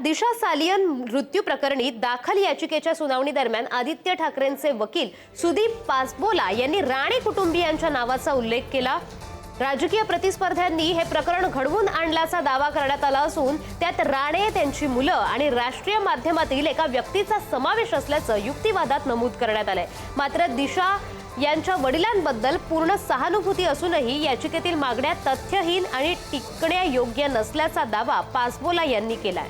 दिशा सालियन मृत्यू प्रकरणी दाखल याचिकेच्या सुनावणी दरम्यान आदित्य ठाकरेंचे वकील सुदीप पासपोला यांनी राणे कुटुंबियांच्या नावाचा उल्लेख केला। राजकीय प्रतिस्पर्ध्यांनी हे प्रकरण घडवून आणल्याचा दावा करण्यात आला असून त्यात राणे, त्यांची मुलं आणि राष्ट्रीय माध्यमातील एका व्यक्तीचा समावेश असल्याचं युक्तिवादात नमूद करण्यात आलंय। मात्र दिशा यांच्या वडिलांबद्दल पूर्ण सहानुभूती असूनही याचिकेतील मागण्या तथ्यहीन आणि टिकण्यायोग्य नसल्याचा दावा पासपोला यांनी केलाय।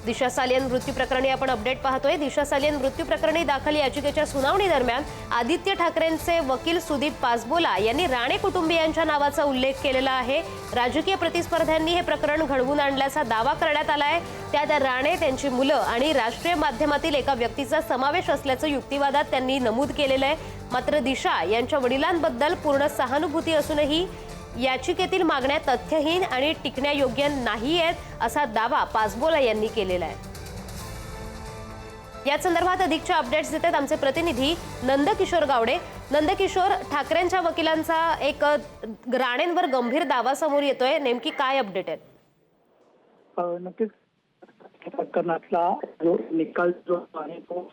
दिशा सालियन मृत्यू प्रकरणी आपण अपडेट पाहतोय। दिशा सालियन मृत्यू प्रकरणी दाखल याचिकेच्या सुनावणी दरम्यान आदित्य ठाकरेंचे वकील सुदीप पासपोला यांनी राणे कुटुंबियांच्या नावाचा उल्लेख केलेला आहे। राजकीय प्रतिस्पर्ध्यांनी हे प्रकरण घडवून आणल्याचा दावा करण्यात आलाय। त्यात राणे, त्यांची मुलं आणि राष्ट्रीय माध्यमातील एका व्यक्तीचा समावेश असल्याचं युक्तिवादात त्यांनी नमूद केलेलं आहे। मात्र दिशा यांच्या वडिलांबद्दल पूर्ण सहानुभूती असूनही याचिकेतील मागण्या तथ्यहीन आणि टिकण्यायोग्य नाही आहेत असा दावा पासपोला यांनी केलेला आहे। या संदर्भात अधिकचे अपडेट्स देतात आमचे प्रतिनिधी नंदकिशोर गावडे। नंदकिशोर, ठाकरेंच्या वकिलांचा एक राणेंवर गंभीर दावा समोर येतोय, नेमकी काय अपडेट आहे? नक्कीच प्रकरणातला जो निकाल जो आहे तो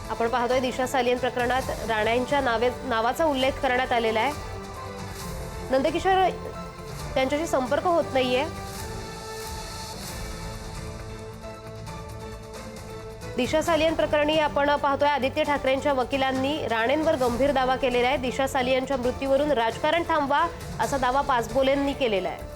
आपण पाहतोय दिशा सालियन प्रकरणात राणेंच्या नावाचा उल्लेख करण्यात आलेला आहे। नंदकिशोर, त्यांच्याशी संपर्क होत नाहीये। दिशा सालियन प्रकरणी आपण पाहतोय आदित्य ठाकरेंच्या वकिलांनी राणेंवर गंभीर दावा केलेला आहे। दिशा सालियनच्या मृत्यूवरून राजकारण थांबवा असा दावा पासपोलेंनी केलेला आहे।